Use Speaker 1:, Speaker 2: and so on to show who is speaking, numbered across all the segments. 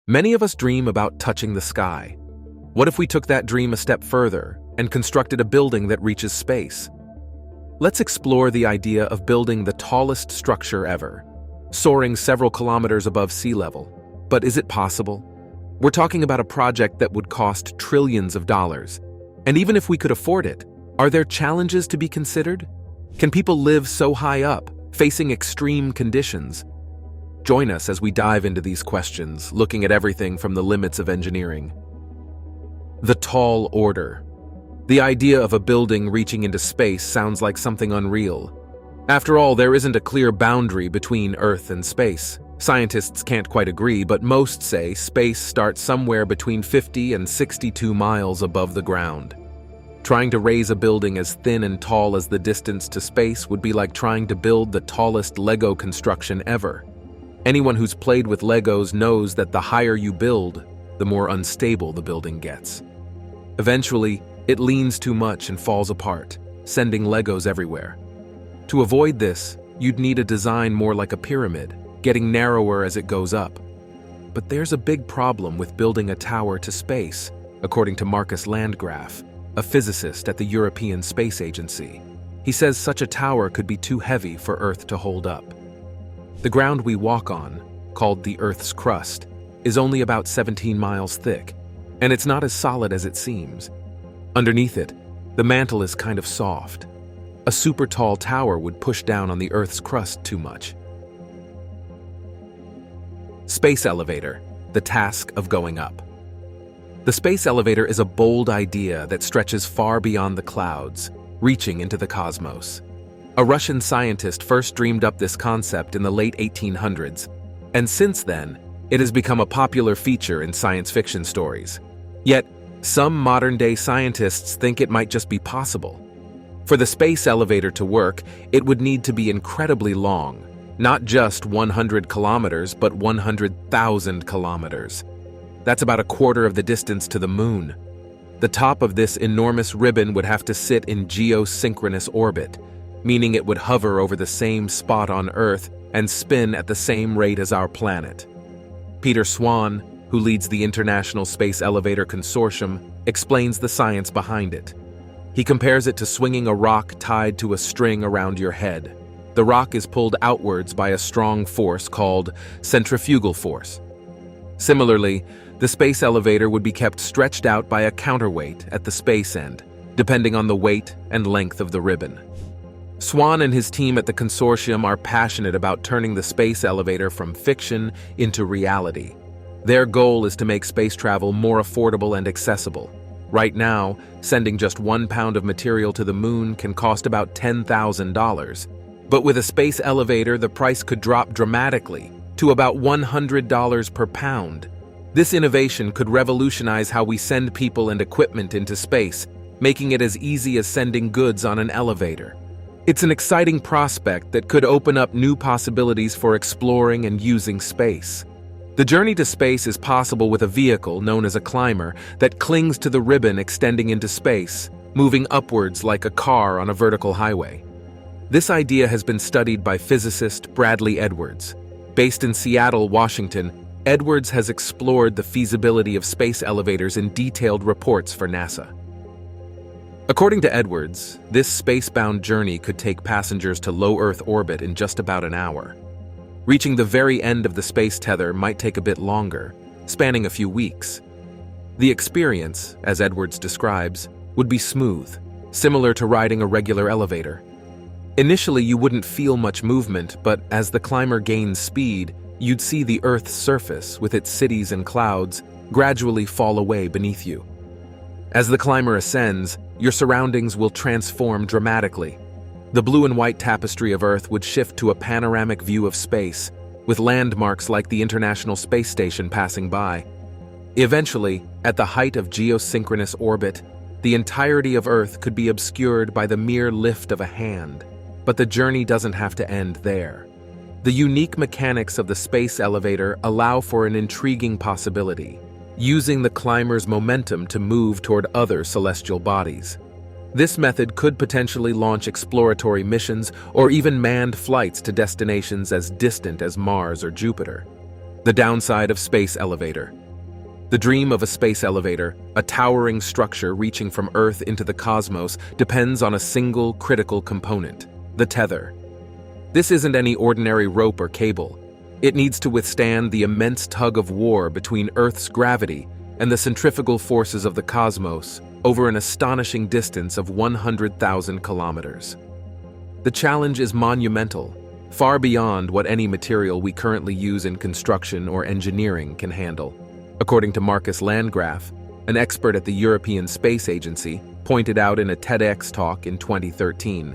Speaker 1: Many of us dream about touching the sky. What if we took that dream a step further and constructed a building that reaches space? Let's explore the idea of building the tallest structure ever, soaring several kilometers above sea level. But is it possible? We're talking about a project that would cost trillions of dollars. And even if we could afford it, are there challenges to be considered? Can people live so high up, facing extreme conditions? Join us as we dive into these questions, looking at everything from the limits of engineering. The tall order. The idea of a building reaching into space sounds like something unreal. After all, there isn't a clear boundary between Earth and space. Scientists can't quite agree, but most say space starts somewhere between 50 and 62 miles above the ground. Trying to raise a building as thin and tall as the distance to space would be like trying to build the tallest Lego construction ever. Anyone who's played with Legos knows that the higher you build, the more unstable the building gets. Eventually, it leans too much and falls apart, sending Legos everywhere. To avoid this, you'd need a design more like a pyramid, getting narrower as it goes up. But there's a big problem with building a tower to space, according to Marcus Landgraf, a physicist at the European Space Agency. He says such a tower could be too heavy for Earth to hold up. The ground we walk on, called the Earth's crust, is only about 17 miles thick, and it's not as solid as it seems. Underneath it, the mantle is kind of soft. A super tall tower would push down on the Earth's crust too much. Space elevator, the task of going up. The space elevator is a bold idea that stretches far beyond the clouds, reaching into the cosmos. A Russian scientist first dreamed up this concept in the late 1800s, and since then, it has become a popular feature in science fiction stories. Yet, some modern-day scientists think it might just be possible. For the space elevator to work, it would need to be incredibly long, not just 100 kilometers, but 100,000 kilometers. That's about a quarter of the distance to the moon. The top of this enormous ribbon would have to sit in geosynchronous orbit, meaning it would hover over the same spot on Earth and spin at the same rate as our planet. Peter Swan, who leads the International Space Elevator Consortium, explains the science behind it. He compares it to swinging a rock tied to a string around your head. The rock is pulled outwards by a strong force called centrifugal force. Similarly, the space elevator would be kept stretched out by a counterweight at the space end, depending on the weight and length of the ribbon. Swan and his team at the consortium are passionate about turning the space elevator from fiction into reality. Their goal is to make space travel more affordable and accessible. Right now, sending just 1 pound of material to the moon can cost about $10,000. But with a space elevator, the price could drop dramatically to about $100 per pound. This innovation could revolutionize how we send people and equipment into space, making it as easy as sending goods on an elevator. It's an exciting prospect that could open up new possibilities for exploring and using space. The journey to space is possible with a vehicle known as a climber that clings to the ribbon extending into space, moving upwards like a car on a vertical highway. This idea has been studied by physicist Bradley Edwards. Based in Seattle, Washington, Edwards has explored the feasibility of space elevators in detailed reports for NASA. According to Edwards, this space-bound journey could take passengers to low Earth orbit in just about an hour. Reaching the very end of the space tether might take a bit longer, spanning a few weeks. The experience, as Edwards describes, would be smooth, similar to riding a regular elevator. Initially, you wouldn't feel much movement, but as the climber gains speed, you'd see the Earth's surface, with its cities and clouds, gradually fall away beneath you. As the climber ascends, your surroundings will transform dramatically. The blue and white tapestry of Earth would shift to a panoramic view of space, with landmarks like the International Space Station passing by. Eventually, at the height of geosynchronous orbit, the entirety of Earth could be obscured by the mere lift of a hand. But the journey doesn't have to end there. The unique mechanics of the space elevator allow for an intriguing possibility, using the climber's momentum to move toward other celestial bodies. This method could potentially launch exploratory missions or even manned flights to destinations as distant as Mars or Jupiter. The downside of space elevator. The dream of a space elevator, a towering structure reaching from Earth into the cosmos, depends on a single critical component: the tether. This isn't any ordinary rope or cable. It needs to withstand the immense tug of war between Earth's gravity and the centrifugal forces of the cosmos over an astonishing distance of 100,000 kilometers. The challenge is monumental, far beyond what any material we currently use in construction or engineering can handle. According to Marcus Landgraf, an expert at the European Space Agency, pointed out in a TEDx talk in 2013,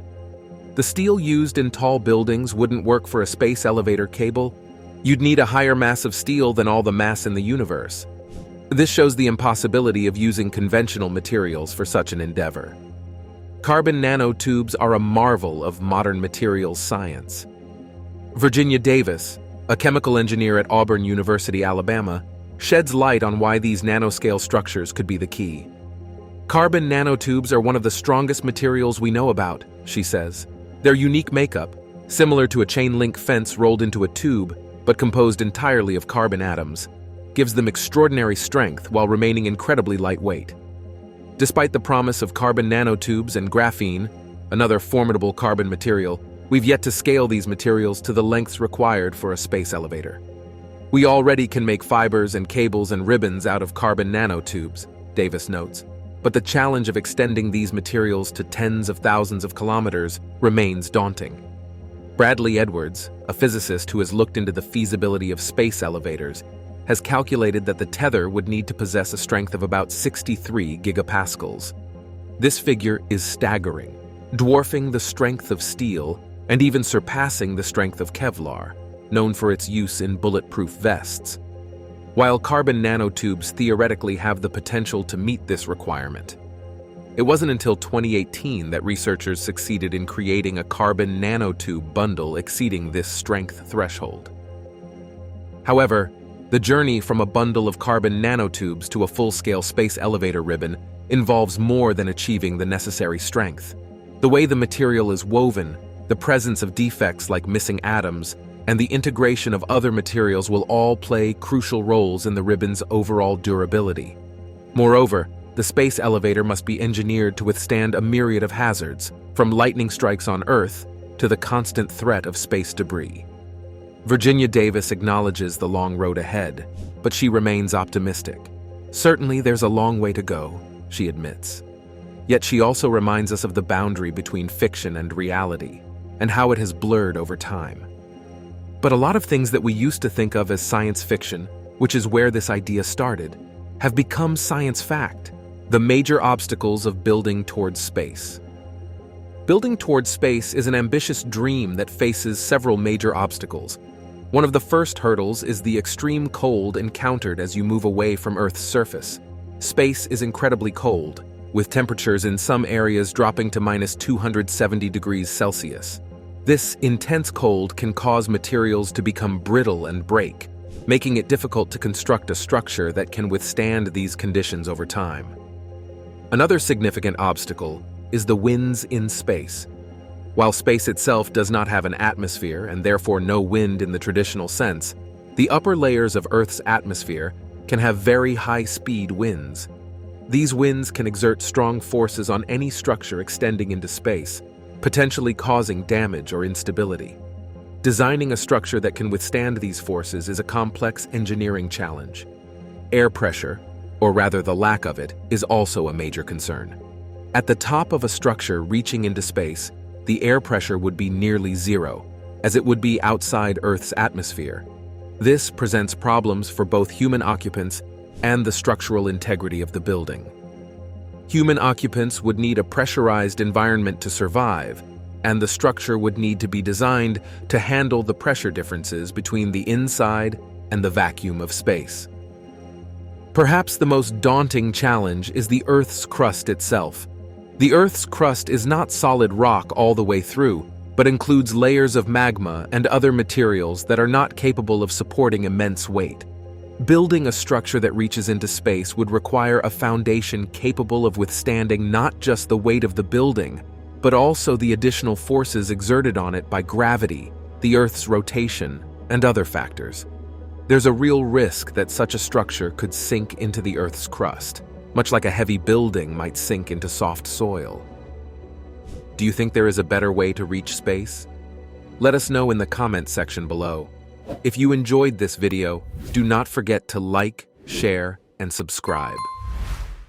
Speaker 1: the steel used in tall buildings wouldn't work for a space elevator cable. You'd need a higher mass of steel than all the mass in the universe. This shows the impossibility of using conventional materials for such an endeavor. Carbon nanotubes are a marvel of modern materials science. Virginia Davis, a chemical engineer at Auburn University, Alabama, sheds light on why these nanoscale structures could be the key. Carbon nanotubes are one of the strongest materials we know about, she says. Their unique makeup, similar to a chain-link fence rolled into a tube, but composed entirely of carbon atoms, gives them extraordinary strength while remaining incredibly lightweight. Despite the promise of carbon nanotubes and graphene, another formidable carbon material, we've yet to scale these materials to the lengths required for a space elevator. We already can make fibers and cables and ribbons out of carbon nanotubes, Davis notes, but the challenge of extending these materials to tens of thousands of kilometers remains daunting. Bradley Edwards, a physicist who has looked into the feasibility of space elevators, has calculated that the tether would need to possess a strength of about 63 gigapascals. This figure is staggering, dwarfing the strength of steel and even surpassing the strength of Kevlar, known for its use in bulletproof vests. While carbon nanotubes theoretically have the potential to meet this requirement, it wasn't until 2018 that researchers succeeded in creating a carbon nanotube bundle exceeding this strength threshold. However, the journey from a bundle of carbon nanotubes to a full-scale space elevator ribbon involves more than achieving the necessary strength. The way the material is woven, the presence of defects like missing atoms, and the integration of other materials will all play crucial roles in the ribbon's overall durability. Moreover, the space elevator must be engineered to withstand a myriad of hazards, from lightning strikes on Earth to the constant threat of space debris. Virginia Davis acknowledges the long road ahead, but she remains optimistic. Certainly, there's a long way to go, she admits. Yet she also reminds us of the boundary between fiction and reality, and how it has blurred over time. But a lot of things that we used to think of as science fiction, which is where this idea started, have become science fact. The major obstacles of building towards space. Building towards space is an ambitious dream that faces several major obstacles. One of the first hurdles is the extreme cold encountered as you move away from Earth's surface. Space is incredibly cold, with temperatures in some areas dropping to minus 270 degrees Celsius. This intense cold can cause materials to become brittle and break, making it difficult to construct a structure that can withstand these conditions over time. Another significant obstacle is the winds in space. While space itself does not have an atmosphere and therefore no wind in the traditional sense, the upper layers of Earth's atmosphere can have very high-speed winds. These winds can exert strong forces on any structure extending into space, potentially causing damage or instability. Designing a structure that can withstand these forces is a complex engineering challenge. Air pressure, or rather the lack of it, is also a major concern. At the top of a structure reaching into space, the air pressure would be nearly zero, as it would be outside Earth's atmosphere. This presents problems for both human occupants and the structural integrity of the building. Human occupants would need a pressurized environment to survive, and the structure would need to be designed to handle the pressure differences between the inside and the vacuum of space. Perhaps the most daunting challenge is the Earth's crust itself. The Earth's crust is not solid rock all the way through, but includes layers of magma and other materials that are not capable of supporting immense weight. Building a structure that reaches into space would require a foundation capable of withstanding not just the weight of the building, but also the additional forces exerted on it by gravity, the Earth's rotation, and other factors. There's a real risk that such a structure could sink into the Earth's crust, much like a heavy building might sink into soft soil. Do you think there is a better way to reach space? Let us know in the comments section below. If you enjoyed this video, do not forget to like, share, and subscribe.